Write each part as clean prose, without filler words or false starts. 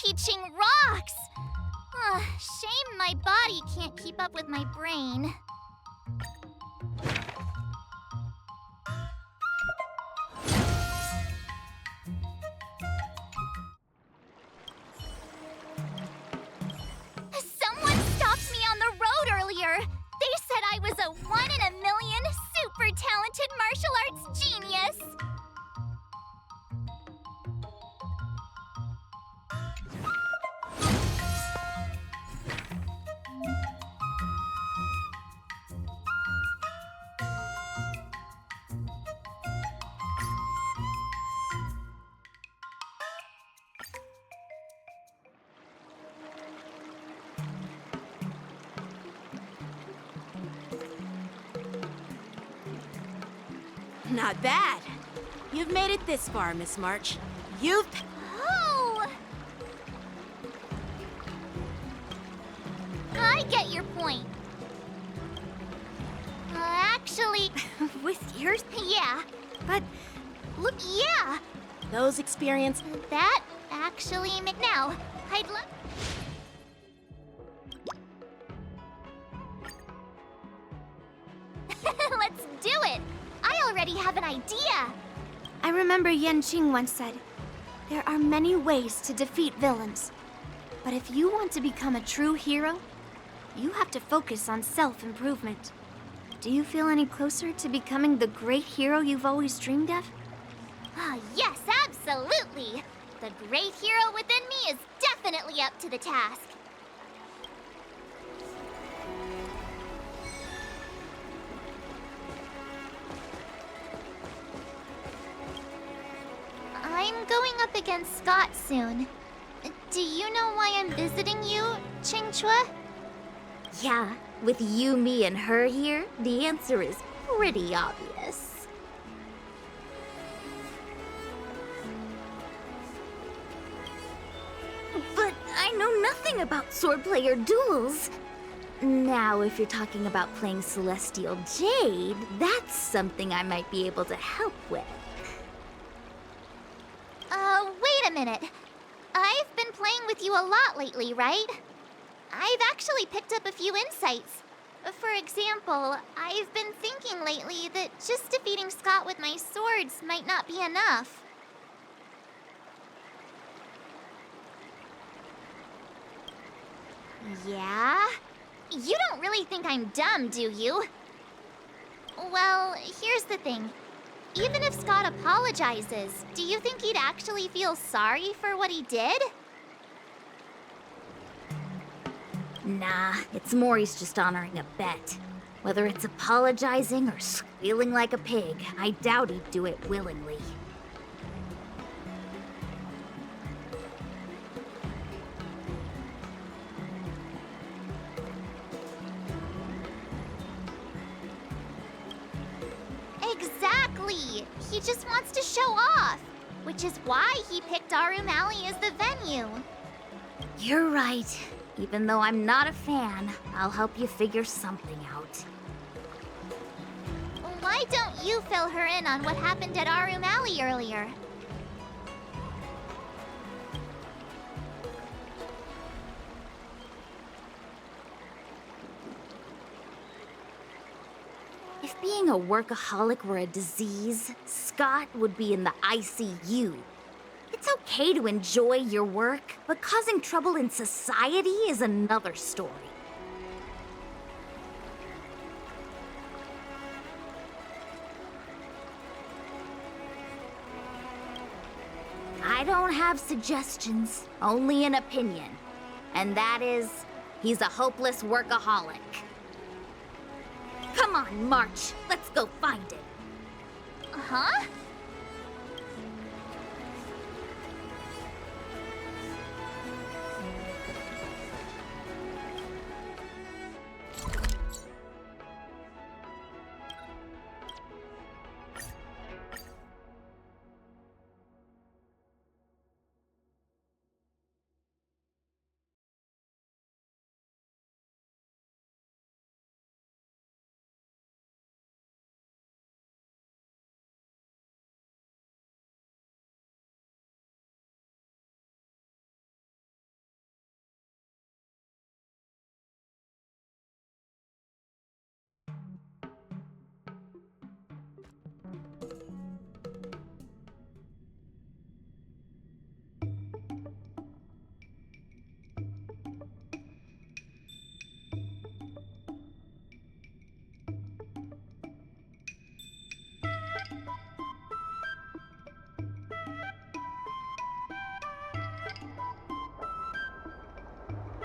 teaching rocks! Shame my body can't keep up with my brain. Someone stopped me on the road earlier. They said I was a 1 in a million super talented martial arts genius. Not bad. You've made it this far, Miss March. You've... Oh! I get your point. Actually... With yours? Yeah. But Look, yeah! those experience... That actually... Now, I'd love... Let's do it! I already have an idea! I remember Qing once said, there are many ways to defeat villains. But if you want to become a true hero, you have to focus on self-improvement. Do you feel any closer to becoming the great hero you've always dreamed of? Yes, absolutely! The great hero within me is definitely up to the task. I'm going up against Skott soon. Do you know why I'm visiting you, Qingque? Yeah, with you, me, and her here, the answer is pretty obvious. But I know nothing about swordplay or duels. Now, if you're talking about playing Celestial Jade, that's something I might be able to help with. Wait a minute. I've been playing with you a lot lately, right? I've actually picked up a few insights. For example, I've been thinking lately that just defeating Skott with my swords might not be enough. Yeah? You don't really think I'm dumb, do you? Well, here's the thing. Even if Skott apologizes, do you think he'd actually feel sorry for what he did? Nah, it's more he's just honoring a bet. Whether it's apologizing or squealing like a pig, I doubt he'd do it willingly. Exactly! He just wants to show off, which is why he picked Arum Alley as the venue. You're right. Even though I'm not a fan, I'll help you figure something out. Why don't you fill her in on what happened at Arum Alley earlier? If being a workaholic were a disease, Skott would be in the ICU. It's okay to enjoy your work, but causing trouble in society is another story. I don't have suggestions, only an opinion. And that is, he's a hopeless workaholic. Come on, March. Let's go find it. Huh?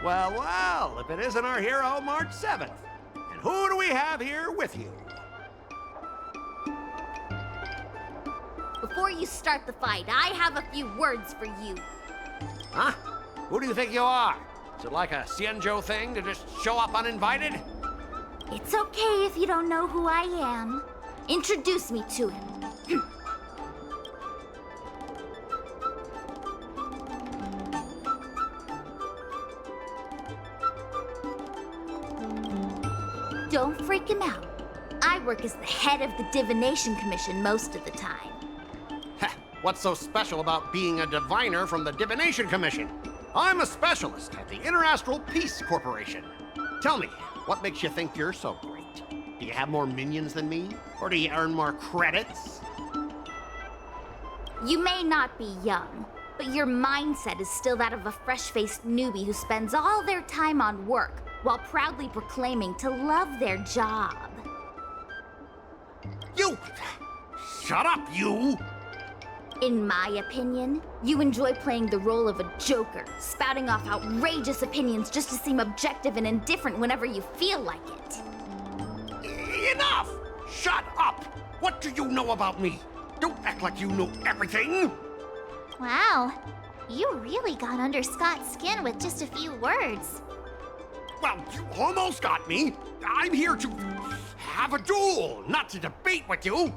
Well, well, if it isn't our hero, March 7th. And who do we have here with you? Before you start the fight, I have a few words for you. Huh? Who do you think you are? Is it like a Xianzhou thing to just show up uninvited? It's okay if you don't know who I am. Introduce me to him. Don't freak him out. I work as the head of the Divination Commission most of the time. Heh, what's so special about being a diviner from the Divination Commission? I'm a specialist at the Interastral Peace Corporation. Tell me, what makes you think you're so great? Do you have more minions than me? Or do you earn more credits? You may not be young, but your mindset is still that of a fresh-faced newbie who spends all their time on work while proudly proclaiming to love their job. You! Shut up, you! In my opinion, you enjoy playing the role of a joker, spouting off outrageous opinions just to seem objective and indifferent whenever you feel like it. Enough! Shut up! What do you know about me? Don't act like you know everything! Wow, you really got under Scott's skin with just a few words. Well, you almost got me. I'm here to have a duel, not to debate with you.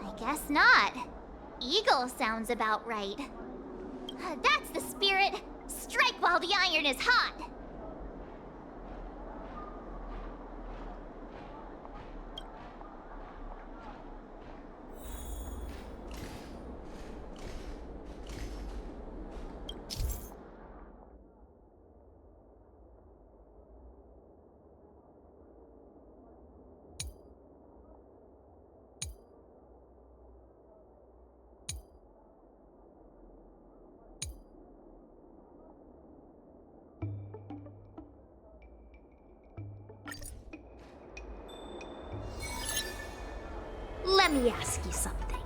I guess not. Eagle sounds about right. That's the spirit. Strike while the iron is hot. Let me ask you something.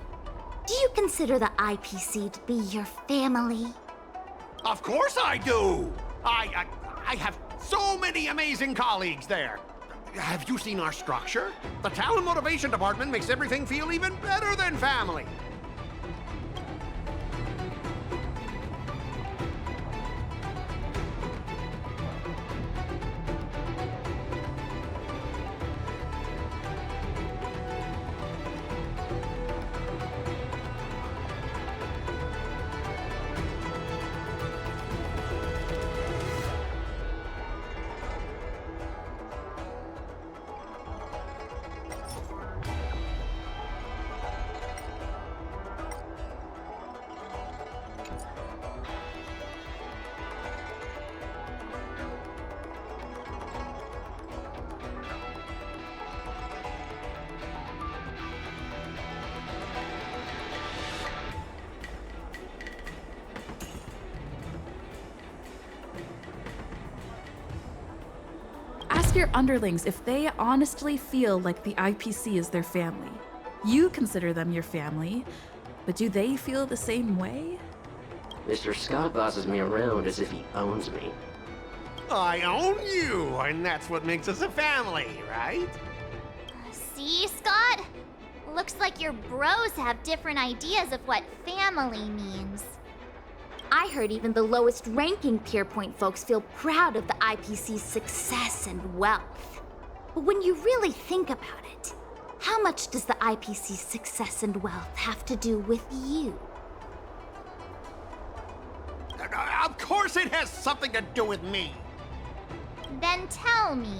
Do you consider the IPC to be your family? Of course I do. I have so many amazing colleagues there. Have you seen our structure? The Talent Motivation Department makes everything feel even better than family. Ask your underlings if they honestly feel like the IPC is their family. You consider them your family, but do they feel the same way? Mr. Skott bosses me around as if he owns me. I own you, and that's what makes us a family, right? See, Scott? Looks like your bros have different ideas of what family means. I heard even the lowest ranking Pierpoint folks feel proud of the IPC's success and wealth. But when you really think about it, how much does the IPC's success and wealth have to do with you? Of course it has something to do with me. Then tell me,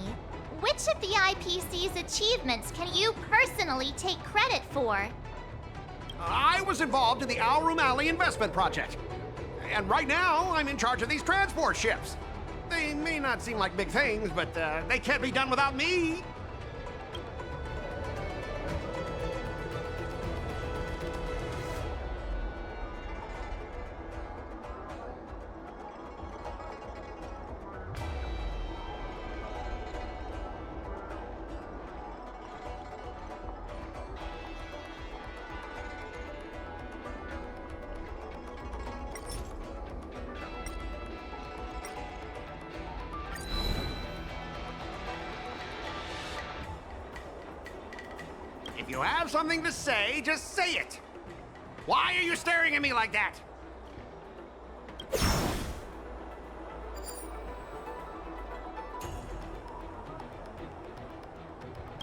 which of the IPC's achievements can you personally take credit for? I was involved in the Alroom Alley investment project. And right now, I'm in charge of these transport ships. They may not seem like big things, but they can't be done without me. If you have something to say, just say it. Why are you staring at me like that?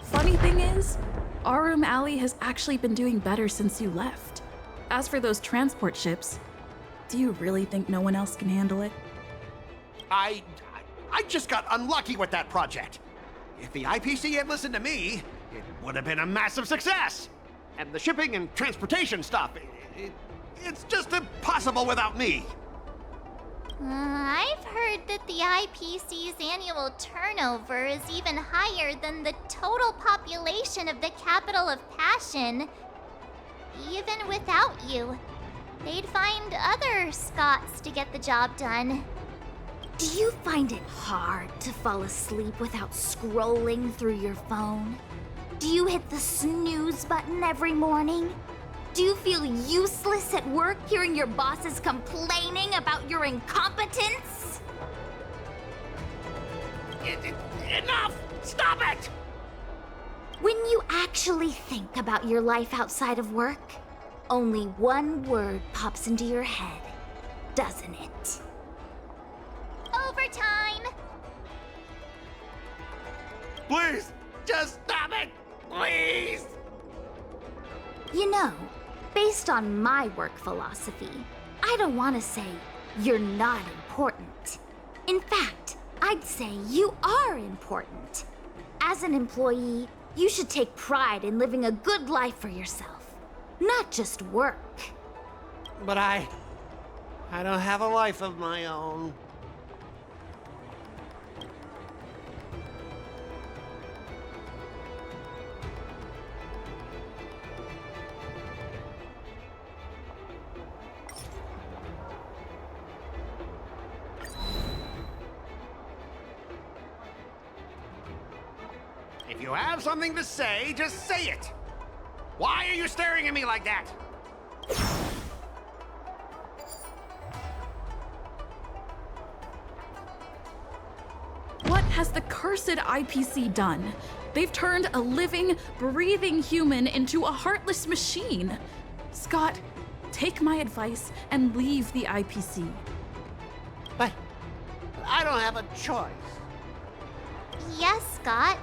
Funny thing is, our room alley has actually been doing better since you left. As for those transport ships, do you really think no one else can handle it? I just got unlucky with that project. If the IPC had listened to me, it would have been a massive success. And the shipping and transportation stuff, it's just impossible without me. I've heard that the IPC's annual turnover is even higher than the total population of the capital of Passion. Even without you, they'd find other Scotts to get the job done. Do you find it hard to fall asleep without scrolling through your phone? Do you hit the snooze button every morning? Do you feel useless at work hearing your bosses complaining about your incompetence? Enough! Stop it! When you actually think about your life outside of work, only one word pops into your head, doesn't it? Overtime! Please, just stop it! Please! You know, based on my work philosophy, I don't want to say you're not important. In fact, I'd say you are important. As an employee, you should take pride in living a good life for yourself, not just work. But I don't have a life of my own. If you have something to say, just say it. Why are you staring at me like that? What has the cursed IPC done? They've turned a living, breathing human into a heartless machine. Scott, take my advice and leave the IPC. But I don't have a choice. Yes, Scott,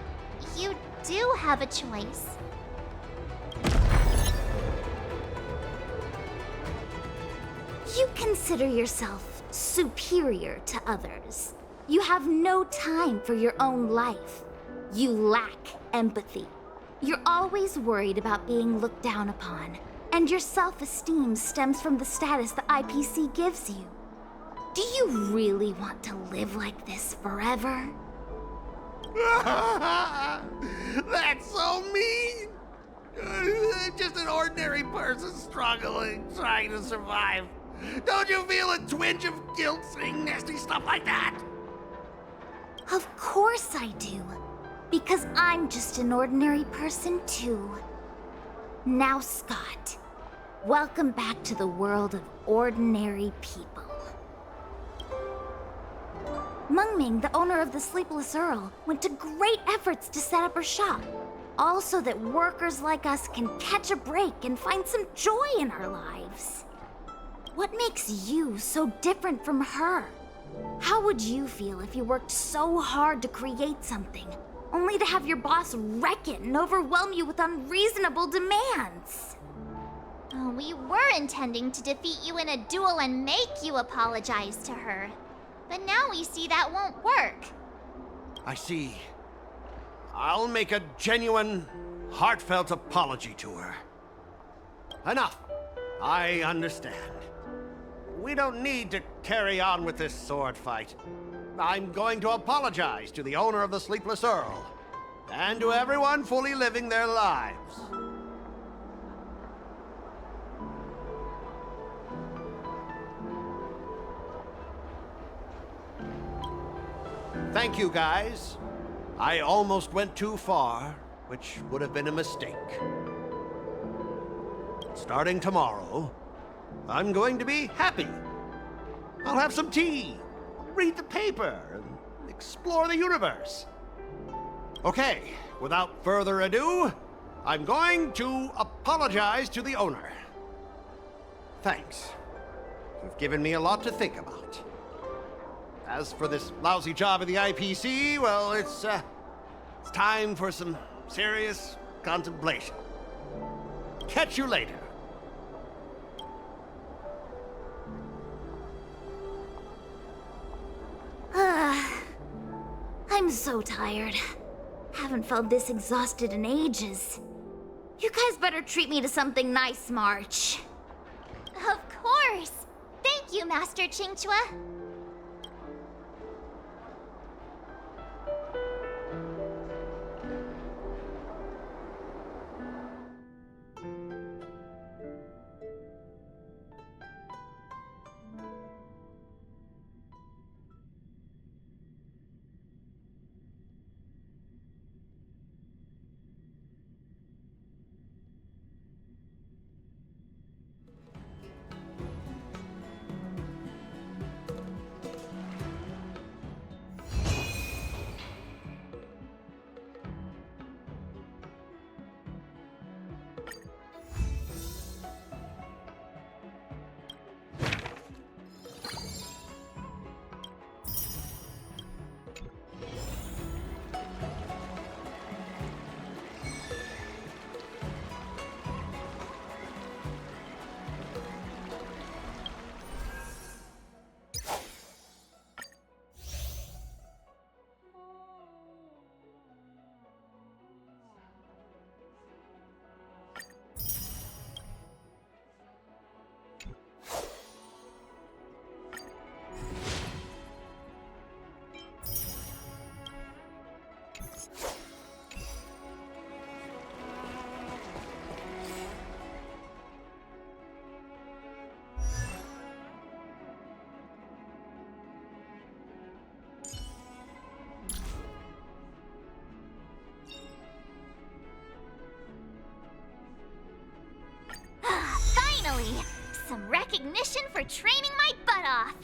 you do have a choice. You consider yourself superior to others. You have no time for your own life. You lack empathy. You're always worried about being looked down upon, and your self-esteem stems from the status the IPC gives you. Do you really want to live like this forever? That's so mean! Just an ordinary person struggling, trying to survive. Don't you feel a twinge of guilt saying nasty stuff like that? Of course I do. Because I'm just an ordinary person too. Now, Scott, welcome back to the world of ordinary people. Mengming, the owner of the Sleepless Earl, went to great efforts to set up her shop. All so that workers like us can catch a break and find some joy in our lives. What makes you so different from her? How would you feel if you worked so hard to create something, only to have your boss wreck it and overwhelm you with unreasonable demands? Oh, we were intending to defeat you in a duel and make you apologize to her. But now we see that won't work. I see. I'll make a genuine, heartfelt apology to her. Enough. I understand. We don't need to carry on with this sword fight. I'm going to apologize to the owner of the Sleepless Earl, and to everyone fully living their lives. Thank you, guys. I almost went too far, which would have been a mistake. Starting tomorrow, I'm going to be happy. I'll have some tea, read the paper, and explore the universe. Okay, without further ado, I'm going to apologize to the owner. Thanks. You've given me a lot to think about. As for this lousy job at the IPC, well, it's time for some serious contemplation. Catch you later. I'm so tired. Haven't felt this exhausted in ages. You guys better treat me to something nice, March. Of course! Thank you, Master Qingque. Finally! Some recognition for training my butt off!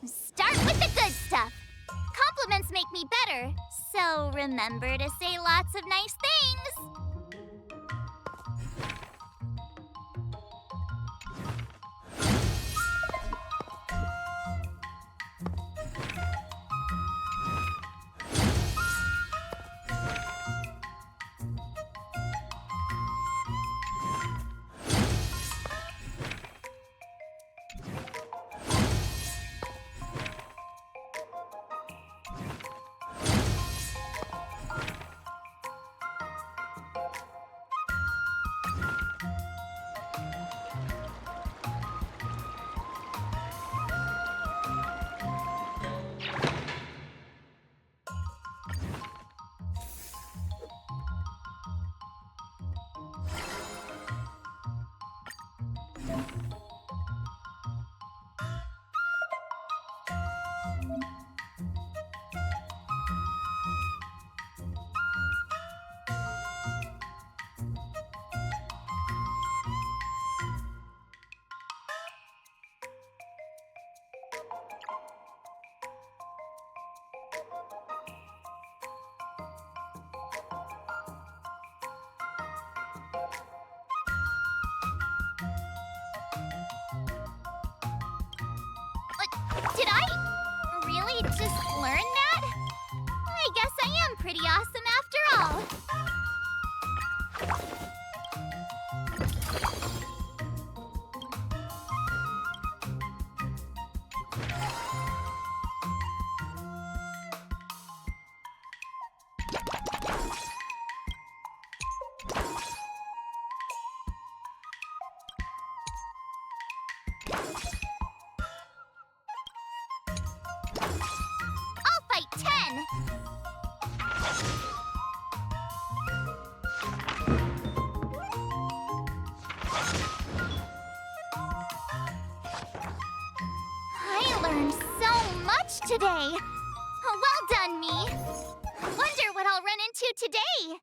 Start with the good stuff! Compliments make me better, so remember to say lots of nice things! Did I really just learn that? I guess I am pretty awesome after all. I'll fight 10! I learned so much today! Well done, me! Wonder what I'll run into today!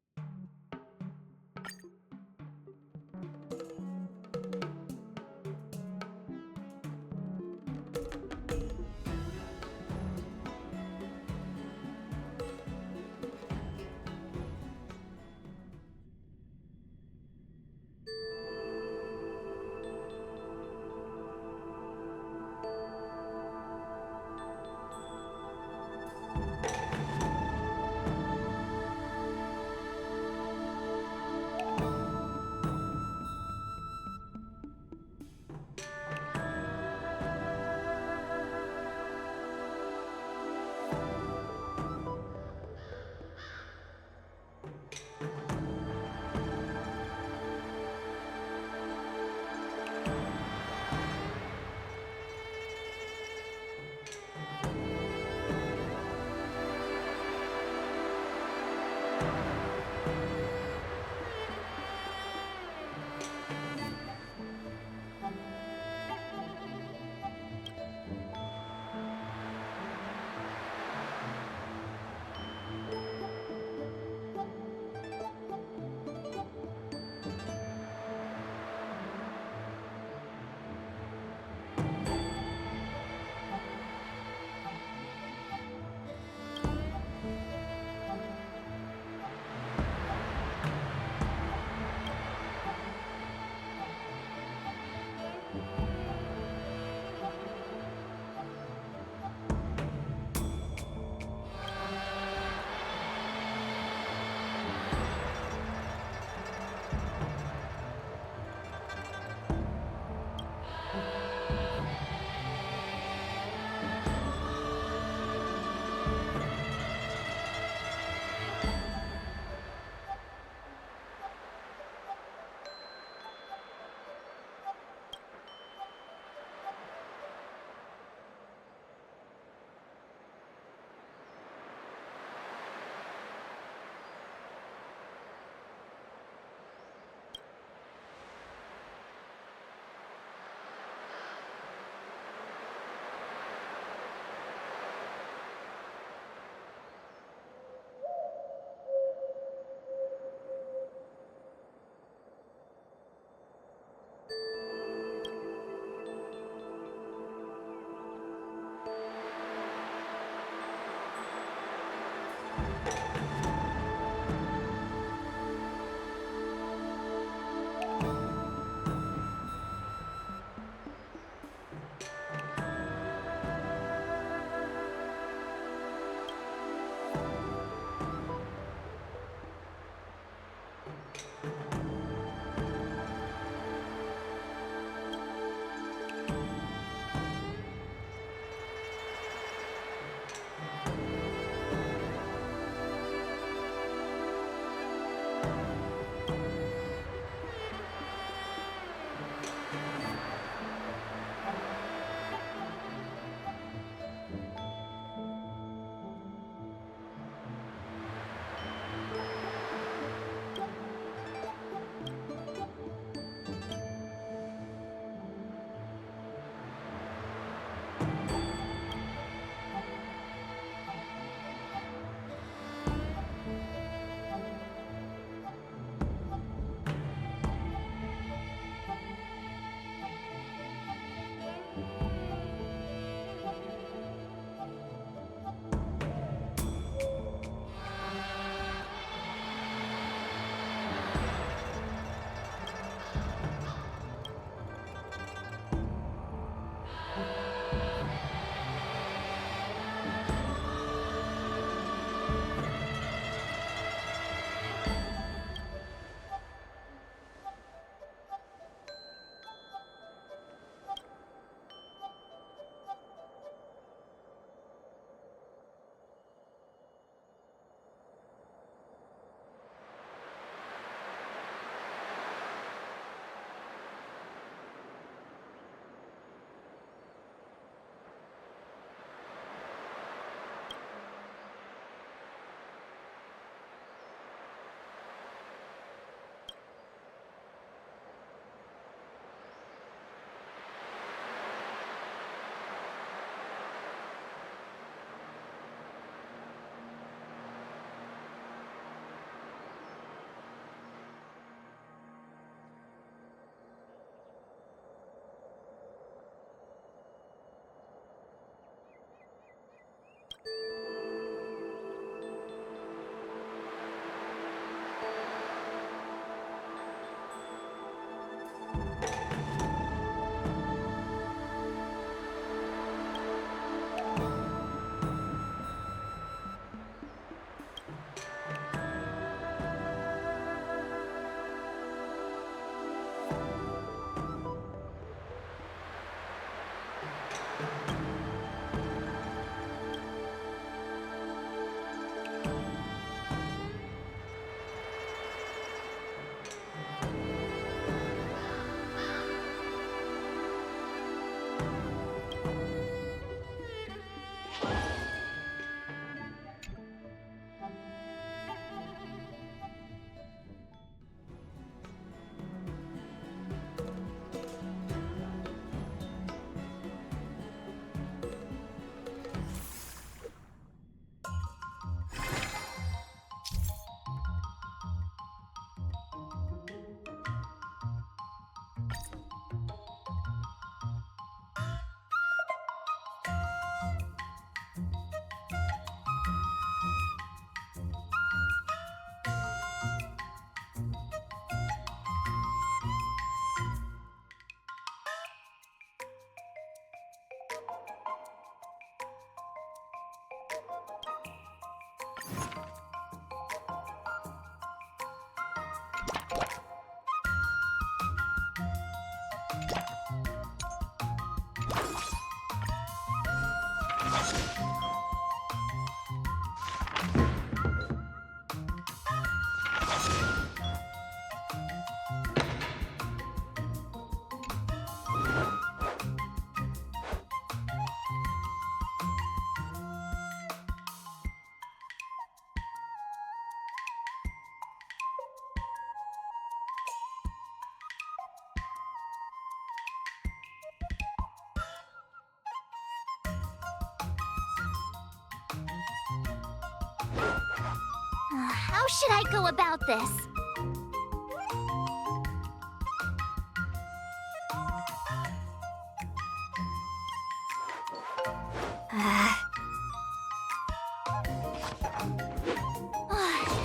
How should I go about this?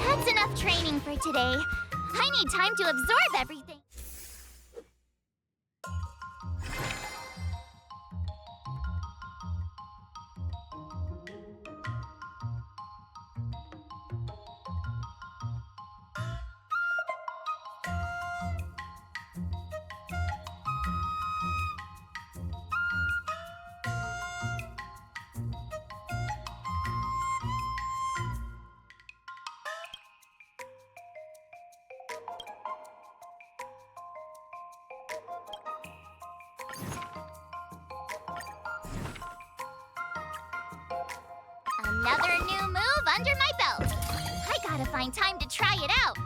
That's enough training for today. I need time to absorb everything. Another new move under my belt. I gotta find time to try it out.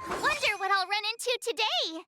Wonder what I'll run into today.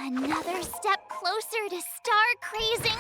Another step closer to star crazing.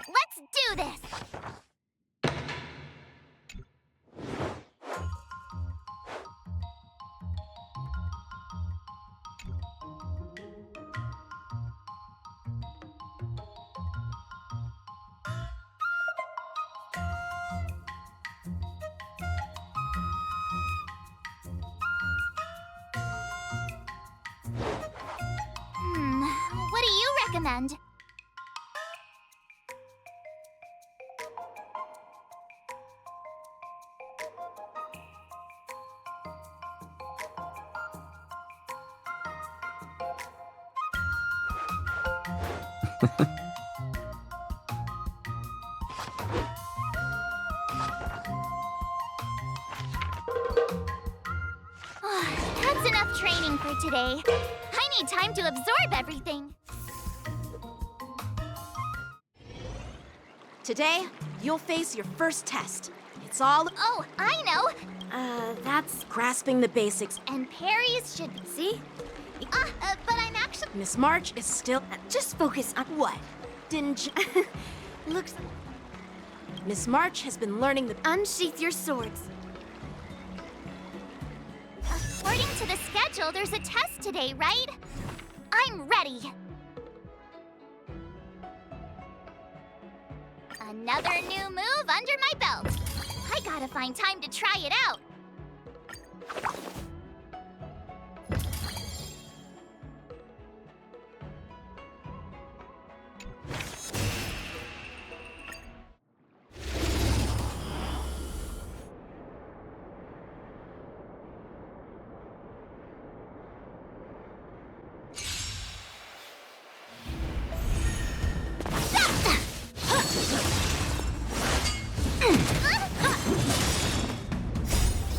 Let's do this! recommend. That's enough training for today. I need time to absorb everything. Today, you'll face your first test. It's all Oh, I know! That's... grasping the basics. And parries should... See? but I'm actually... Miss March is still... Just focus on... What? Didn't you... Looks... Miss March has been learning the... Unsheath your swords. According to the schedule, there's a test today, right? I'm ready. Another new move under my belt. I gotta find time to try it out.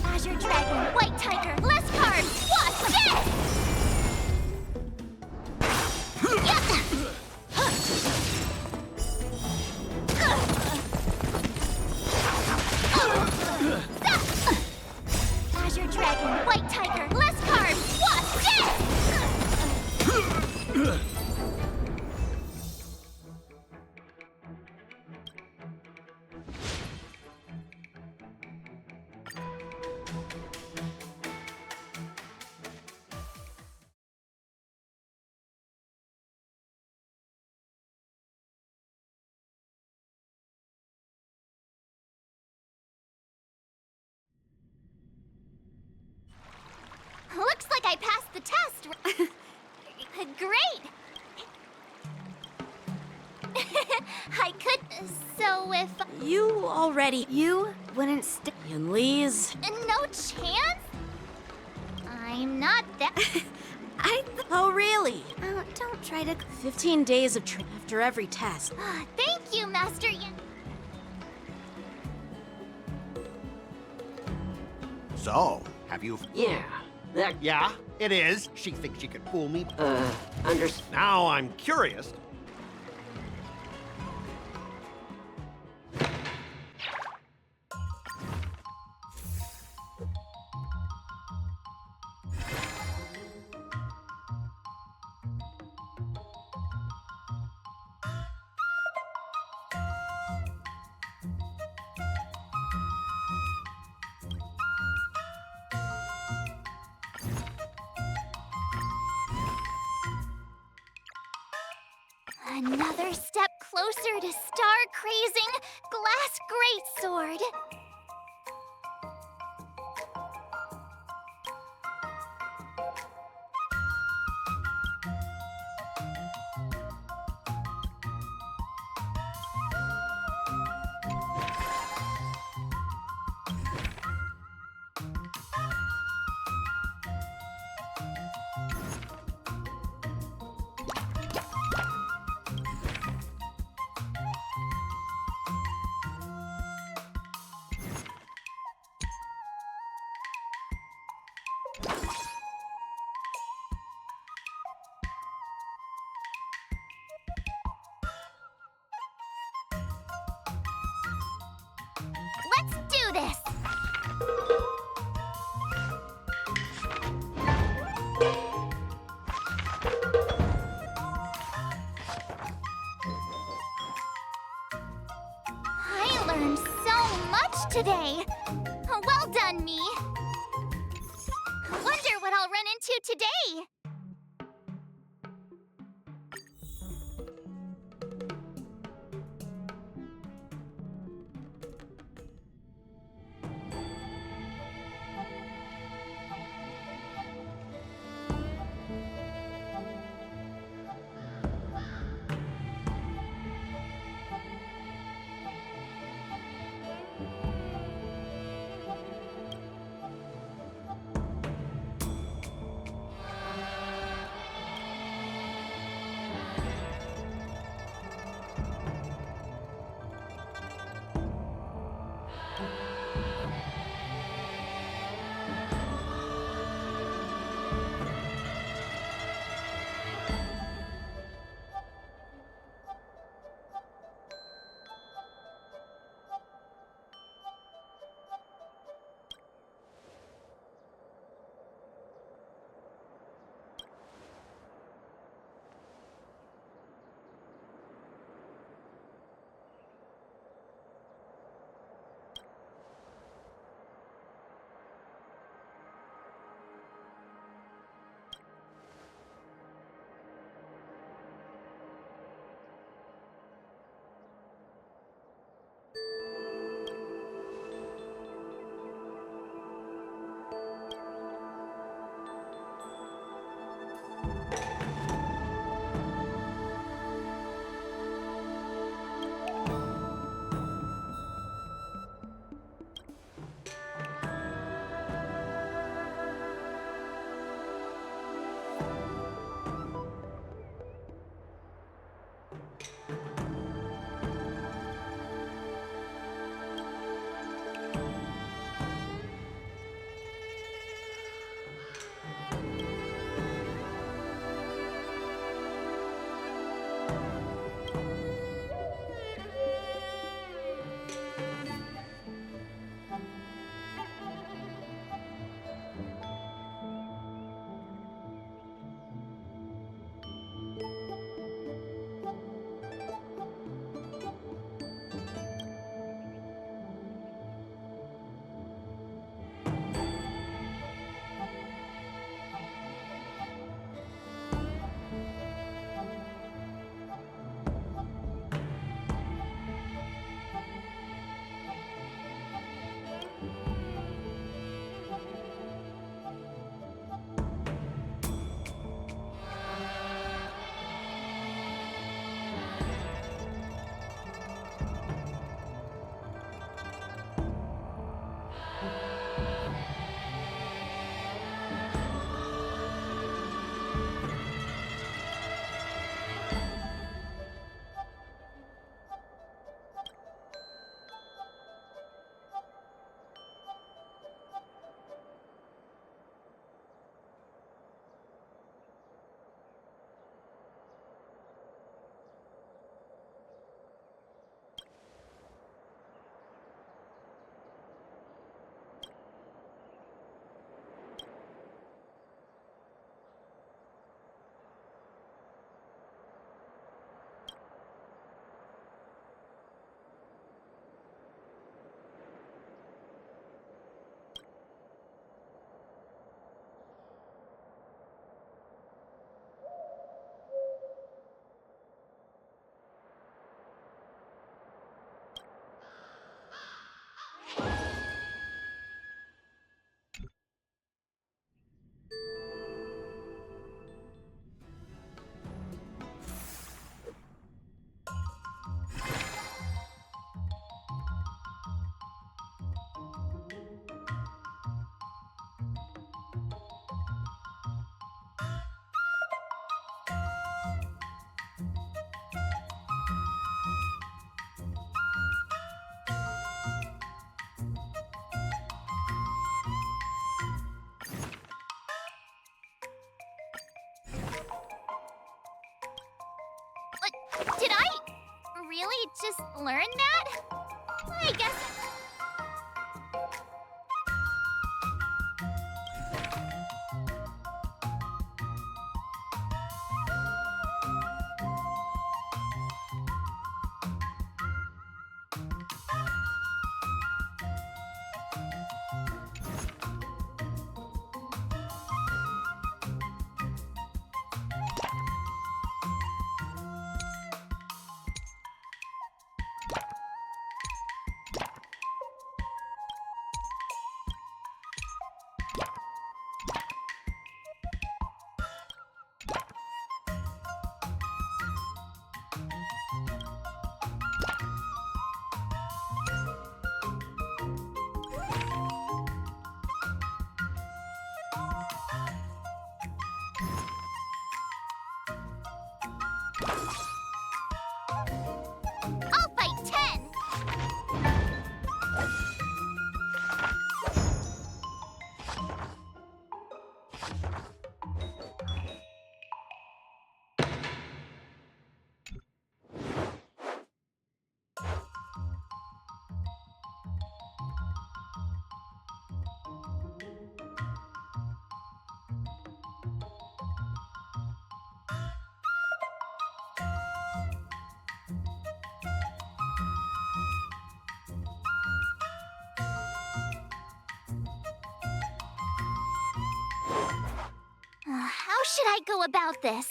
Azure Dragon, White Tiger, less cards! Watch this! Azure Dragon, White Tiger, less cards! Watch this! Looks like I passed the test. Great! I could... So if... You already... You wouldn't stick... Lee's... No chance? I'm not that... Oh, really? Don't try to... 15 days of training after every test. Thank you, Master Yin. So, have you... Yeah, that, Yeah, it is. She thinks she could fool me. Now Now I'm curious. Another step closer to star-crazing Glass Greatsword. Let's do this! I learned so much today! Well done, me! Wonder what I'll run into today! just learn that? I guess... I'll fight 10! How should I go about this?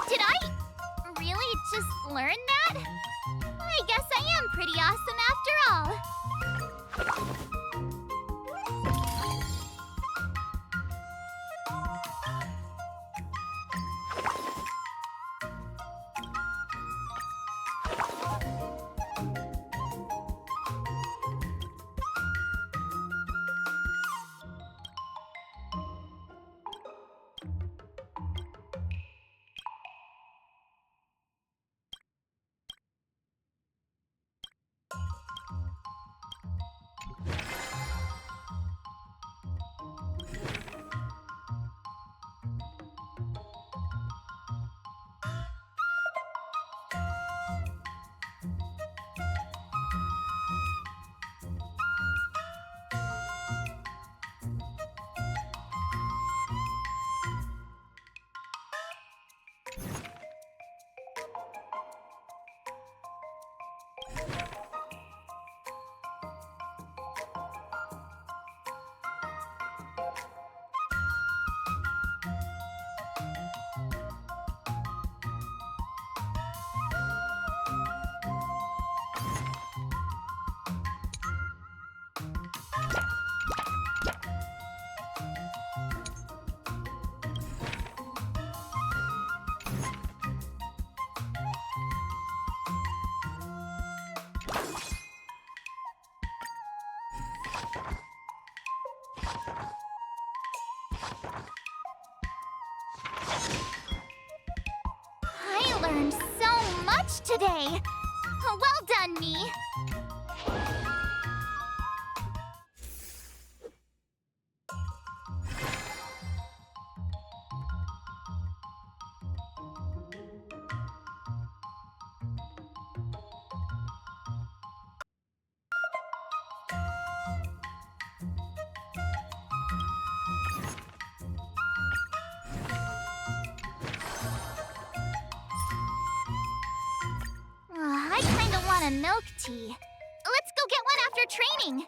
Did I really just learn that? I guess I am pretty awesome after all. I learned so much today. Well done, me. I kinda want a milk tea. Let's go get one after training.